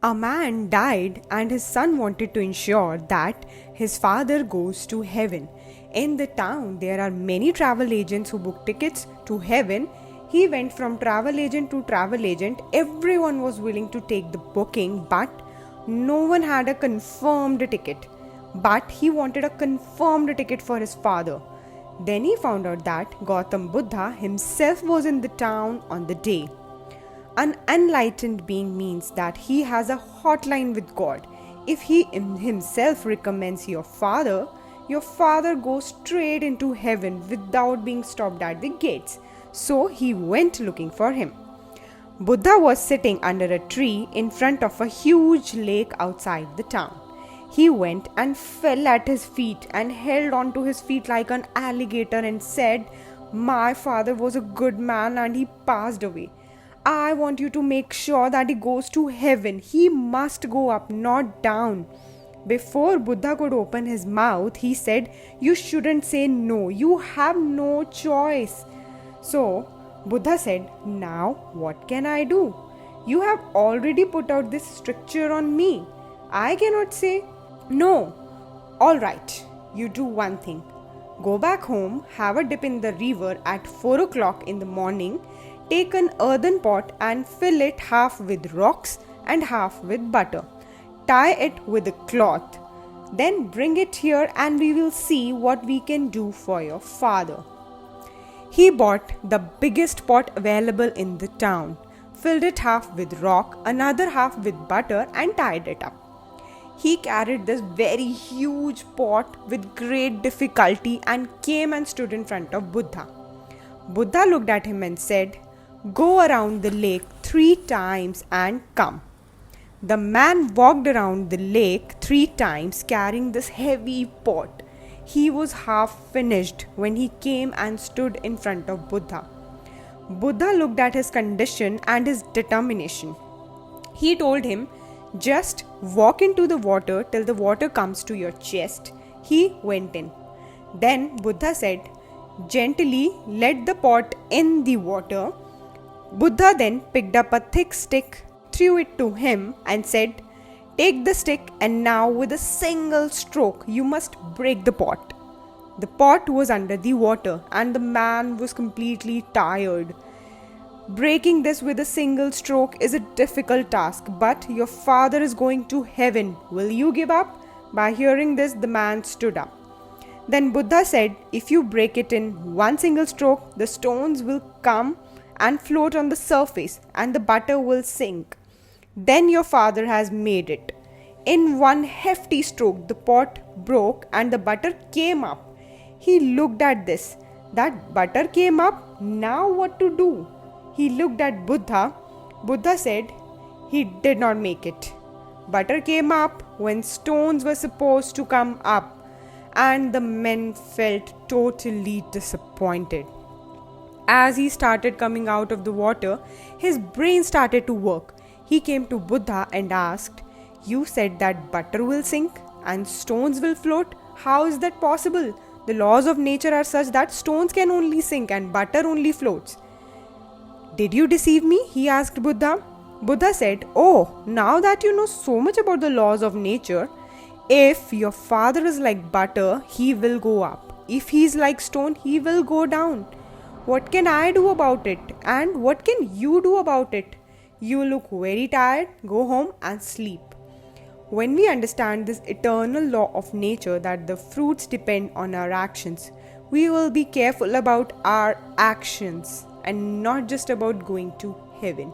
A man died and his son wanted to ensure that his father goes to heaven. In the town, there are many travel agents who book tickets to heaven. He went from travel agent to travel agent. Everyone was willing to take the booking, but no one had a confirmed ticket. But he wanted a confirmed ticket for his father. Then he found out that Gautam Buddha himself was in the town on the day. An enlightened being means that he has a hotline with God. If he himself recommends your father goes straight into heaven without being stopped at the gates. So he went looking for him. Buddha was sitting under a tree in front of a huge lake outside the town. He went and fell at his feet and held on to his feet like an alligator and said, "My father was a good man and he passed away. I want you to make sure that he goes to heaven. He must go up, not down." Before Buddha could open his mouth, he said, "You shouldn't say no. You have no choice." So Buddha said, "Now what can I do? You have already put out this stricture on me. I cannot say no." "All right, you do one thing. Go back home, have a dip in the river at 4 o'clock in the morning. Take an earthen pot and fill it half with rocks and half with butter. Tie it with a cloth. Then bring it here and we will see what we can do for your father." He bought the biggest pot available in the town, filled it half with rock, another half with butter, and tied it up. He carried this very huge pot with great difficulty and came and stood in front of Buddha. Buddha looked at him and said, "Go around the lake 3 times and come." The man walked around the lake 3 times carrying this heavy pot. He was half finished when he came and stood in front of Buddha. Buddha looked at his condition and his determination. He told him, "Just walk into the water till the water comes to your chest." He went in. Then Buddha said, "Gently let the pot in the water." Buddha then picked up a thick stick, threw it to him and said, "Take the stick and now with a single stroke you must break the pot." The pot was under the water and the man was completely tired. Breaking this with a single stroke is a difficult task, but your father is going to heaven. Will you give up? By hearing this, the man stood up. Then Buddha said, "If you break it in one single stroke, the stones will come and float on the surface and the butter will sink. Then your father has made it." In one hefty stroke, the pot broke and the butter came up. He looked at this. That butter came up. Now what to do? He looked at Buddha. Buddha said he did not make it. Butter came up when stones were supposed to come up, and the man felt totally disappointed. As he started coming out of the water, his brain started to work. He came to Buddha and asked, "You said that butter will sink and stones will float. How is that possible? The laws of nature are such that stones can only sink and butter only floats." "Did you deceive me?" he asked Buddha. Buddha said, "Oh, now that you know so much about the laws of nature, if your father is like butter, he will go up. If he is like stone, he will go down. What can I do about it? And what can you do about it? You look very tired. Go home and sleep." When we understand this eternal law of nature that the fruits depend on our actions, we will be careful about our actions and not just about going to heaven.